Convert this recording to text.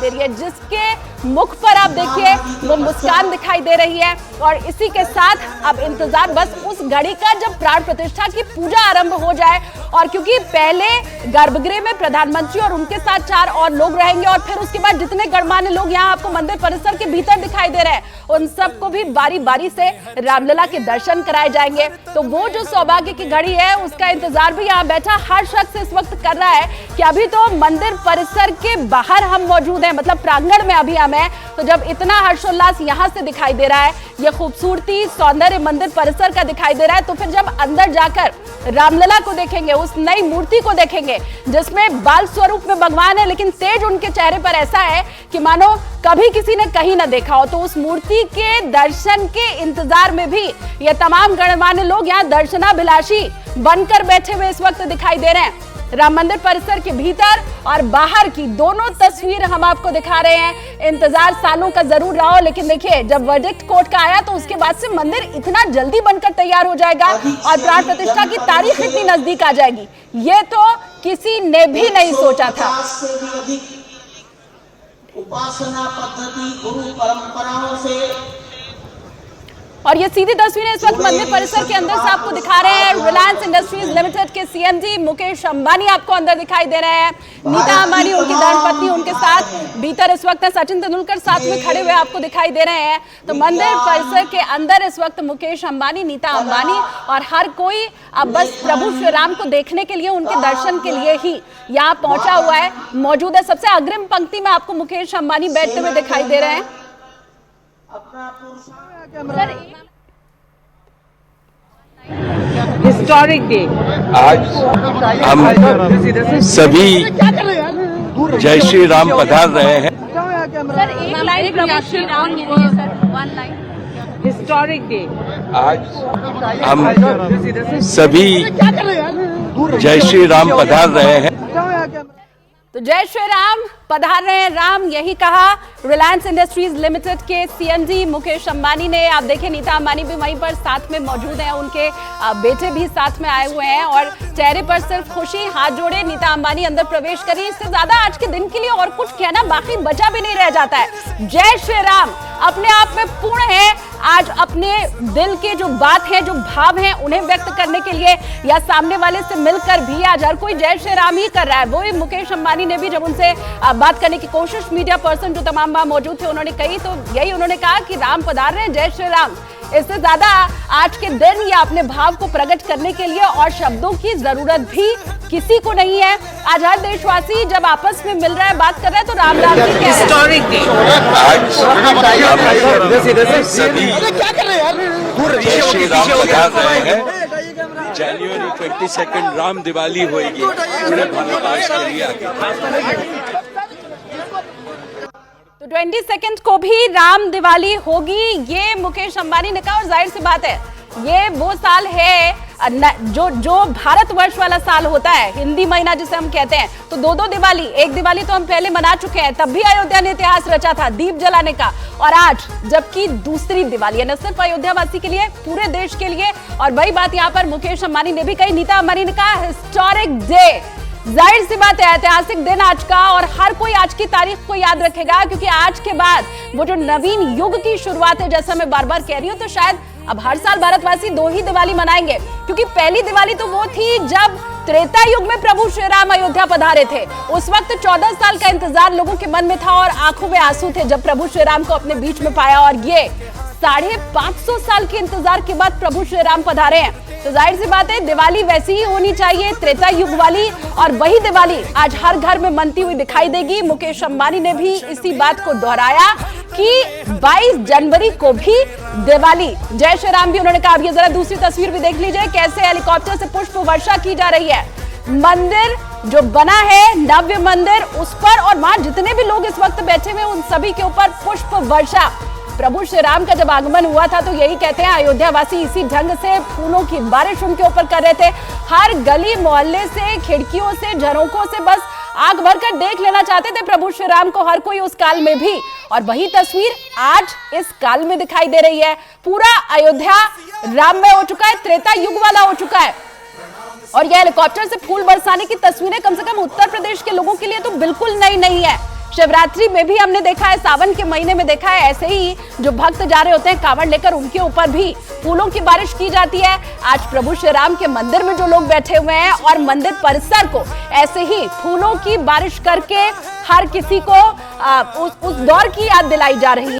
दे रही है, जिसके मुख पर आप देखिए वो मुस्कान दिखाई दे रही है। और इसी के साथ अब इंतजार बस उस घड़ी का जब प्राण प्रतिष्ठा की पूजा आरंभ हो जाए, और क्योंकि पहले गर्भगृह में प्रधानमंत्री और उनके साथ 4 और लोग रहेंगे, और फिर उसके बाद जितने गणमान्य लोग यहाँ आपको मंदिर परिसर के भीतर दिखाई दे रहे हैं, उन सबको भी बारी बारी से रामलला के दर्शन कराए जाएंगे। तो वो जो सौभाग्य की घड़ी है, उसका इंतजार भी यहाँ बैठा हर शख्स इस वक्त कर रहा है कि अभी तो मंदिर परिसर के बाहर हम मौजूद हैं, मतलब प्रांगण में अभी हम हैं। तो जब इतना हर्षोल्लास यहाँ से दिखाई दे रहा है, ये खूबसूरती सौंदर्य मंदिर परिसर का दिखाई दे रहा है, तो फिर जब अंदर जाकर रामलला को देखेंगे, उस नई मूर्ति को देखेंगे जिसमें बाल स्वरूप में भगवान है, लेकिन तेज उनके चेहरे पर ऐसा है कि मानो कभी किसी ने कहीं ना देखा हो, तो उस मूर्ति के दर्शन के इंतजार में भी ये तमाम गणमान्य लोग यहाँ दर्शनाभिलाषी बनकर बैठे हुए इस वक्त दिखाई दे रहे हैं। राम मंदिर परिसर के भीतर और बाहर की दोनों तस्वीर हम आपको दिखा रहे हैं। इंतजार सालों का जरूर रहा हो, लेकिन देखिए जब वर्डिक्ट कोर्ट का आया तो उसके बाद से मंदिर इतना जल्दी बनकर तैयार हो जाएगा और प्राण प्रतिष्ठा की तारीख इतनी नजदीक आ जाएगी, ये तो किसी ने भी नहीं सोचा था। उपासना पद्धति गुरु परंपराओं से, और ये सीधी तस्वीरें इस वक्त मंदिर परिसर के अंदर से आपको दिखा रहे हैं। रिलायंस इंडस्ट्रीज लिमिटेड के सीएमडी मुकेश अंबानी आपको अंदर दिखाई दे रहे हैं। नीता अंबानी उनकी धर्मपत्नी उनके साथ भीतर इस वक्त सचिन तेंदुलकर साथ में खड़े हुए आपको दिखाई दे रहे हैं। तो मंदिर परिसर के अंदर इस वक्त मुकेश अंबानी, नीता अंबानी और हर कोई अब बस प्रभु श्री राम को देखने के लिए, उनके दर्शन के लिए ही यहाँ पहुंचा हुआ है, मौजूद है। सबसे अग्रिम पंक्ति में आपको मुकेश अंबानी बैठते हुए दिखाई दे रहे हैं। हिस्टोरिक डे आज हम सभी जय श्री राम पधार रहे हैं। सर एक लाइन प्रभु Shri Ram sir, historic day आज हम सभी जय श्री राम पधार रहे हैं। तो जय श्री राम पधार रहे हैं राम, यही कहा रिलायंस इंडस्ट्रीज लिमिटेड के सीएमडी मुकेश अंबानी ने। आप देखें नीता अंबानी भी वहीं पर साथ में मौजूद हैं, उनके बेटे भी साथ में आए हुए हैं और चेहरे पर सिर्फ खुशी, हाथ जोड़े नीता अंबानी अंदर प्रवेश करी। इससे ज्यादा आज के दिन के लिए और कुछ कहना बाकी बचा भी नहीं रह जाता है। जय श्री राम अपने आप में पूर्ण है। आज अपने दिल के जो बात है, जो भाव हैं, उन्हें व्यक्त करने के लिए या सामने वाले से मिलकर भी आज हर कोई जय श्री राम ही कर रहा है। वो ही मुकेश अंबानी ने भी जब उनसे बात करने की कोशिश, मीडिया पर्सन जो तमाम वहां मौजूद थे उन्होंने कही, तो यही उन्होंने कहा कि राम पधार रहे हैं, जय श्री राम। इससे ज्यादा आज के दिन या अपने भाव को प्रकट करने के लिए और शब्दों की जरूरत भी किसी को नहीं है। आज हर देशवासी जब आपस में मिल रहा है, बात कर रहा है, तो राम राम की हिस्टोरिक डे जय श्री राम पधार रहे हैं। जनवरी 22 राम दिवाली होगी पूरे भारतवर्ष के लिए। तो 22 को भी राम दिवाली होगी, ये मुकेश अंबानी ने कहा। और जाहिर सी बात है, ये वो साल है जो भारतवर्ष वाला साल होता है, हिंदी महीना जिसे हम कहते हैं। तो दो दिवाली, एक दिवाली तो हम पहले मना चुके हैं, तब भी अयोध्या ने इतिहास रचा था दीप जलाने का, और आज जबकि दूसरी दिवाली है, न सिर्फ अयोध्या वासी के लिए, पूरे देश के लिए। और वही बात यहाँ पर मुकेश अंबानी ने भी कही, नीता अंबानी ने कहा हिस्टोरिक डे। जाहिर सी बात है, ऐतिहासिक दिन आज का, और हर कोई आज की तारीख को याद रखेगा, क्योंकि आज के बाद वो जो नवीन युग की शुरुआत है, जैसा मैं बार बार कह रही हूँ, तो शायद अब हर साल भारतवासी 2 ही दिवाली मनाएंगे, क्योंकि पहली दिवाली तो वो थी जब त्रेता युग में प्रभु श्री राम अयोध्या पधारे थे। उस वक्त 14 साल का इंतजार लोगों के मन में था और आंखों में आंसू थे जब प्रभु श्री राम को अपने बीच में पाया, और ये 550 साल के इंतजार के बाद प्रभु श्री राम पधारे हैं। तो जाहिर सी बात है, दिवाली वैसी ही होनी चाहिए, त्रेता युग वाली, और वही दिवाली आज हर घर में मनती हुई दिखाई देगी। मुकेश अंबानी ने भी इसी बात को दोहराया कि 22 जनवरी को भी दिवाली, जय श्री राम भी उन्होंने कहा। अब ये जरा दूसरी तस्वीर भी देख लीजिए, कैसे हेलीकॉप्टर से पुष्प वर्षा की जा रही है। मंदिर जो बना है, नव्य मंदिर, उस पर और वहां जितने भी लोग इस वक्त बैठे हुए, उन सभी के ऊपर पुष्प वर्षा। प्रभु श्री राम का जब आगमन हुआ था, तो यही कहते हैं अयोध्या वासी इसी ढंग से फूलों की बारिश उनके ऊपर कर रहे थे। हर गली मोहल्ले से, खिड़कियों से, झरोकों से बस आंख भरकर देख लेना चाहते थे प्रभु श्री राम को, हर कोई उस काल में भी। और वही तस्वीर आज इस काल में दिखाई दे रही है। पूरा अयोध्या राममय हो चुका है, त्रेता युग वाला हो चुका है। और यह हेलीकॉप्टर से फूल बरसाने की तस्वीरें कम से कम उत्तर प्रदेश के लोगों के लिए तो बिल्कुल नई नहीं है, शिवरात्रि में भी हमने देखा है, सावन के महीने में देखा है, ऐसे ही जो भक्त जा रहे होते हैं कांवड़ लेकर, उनके ऊपर भी फूलों की बारिश की जाती है। आज प्रभु श्री राम के मंदिर में जो लोग बैठे हुए हैं और मंदिर परिसर को ऐसे ही फूलों की बारिश करके हर किसी को उस दौर की याद दिलाई जा रही है।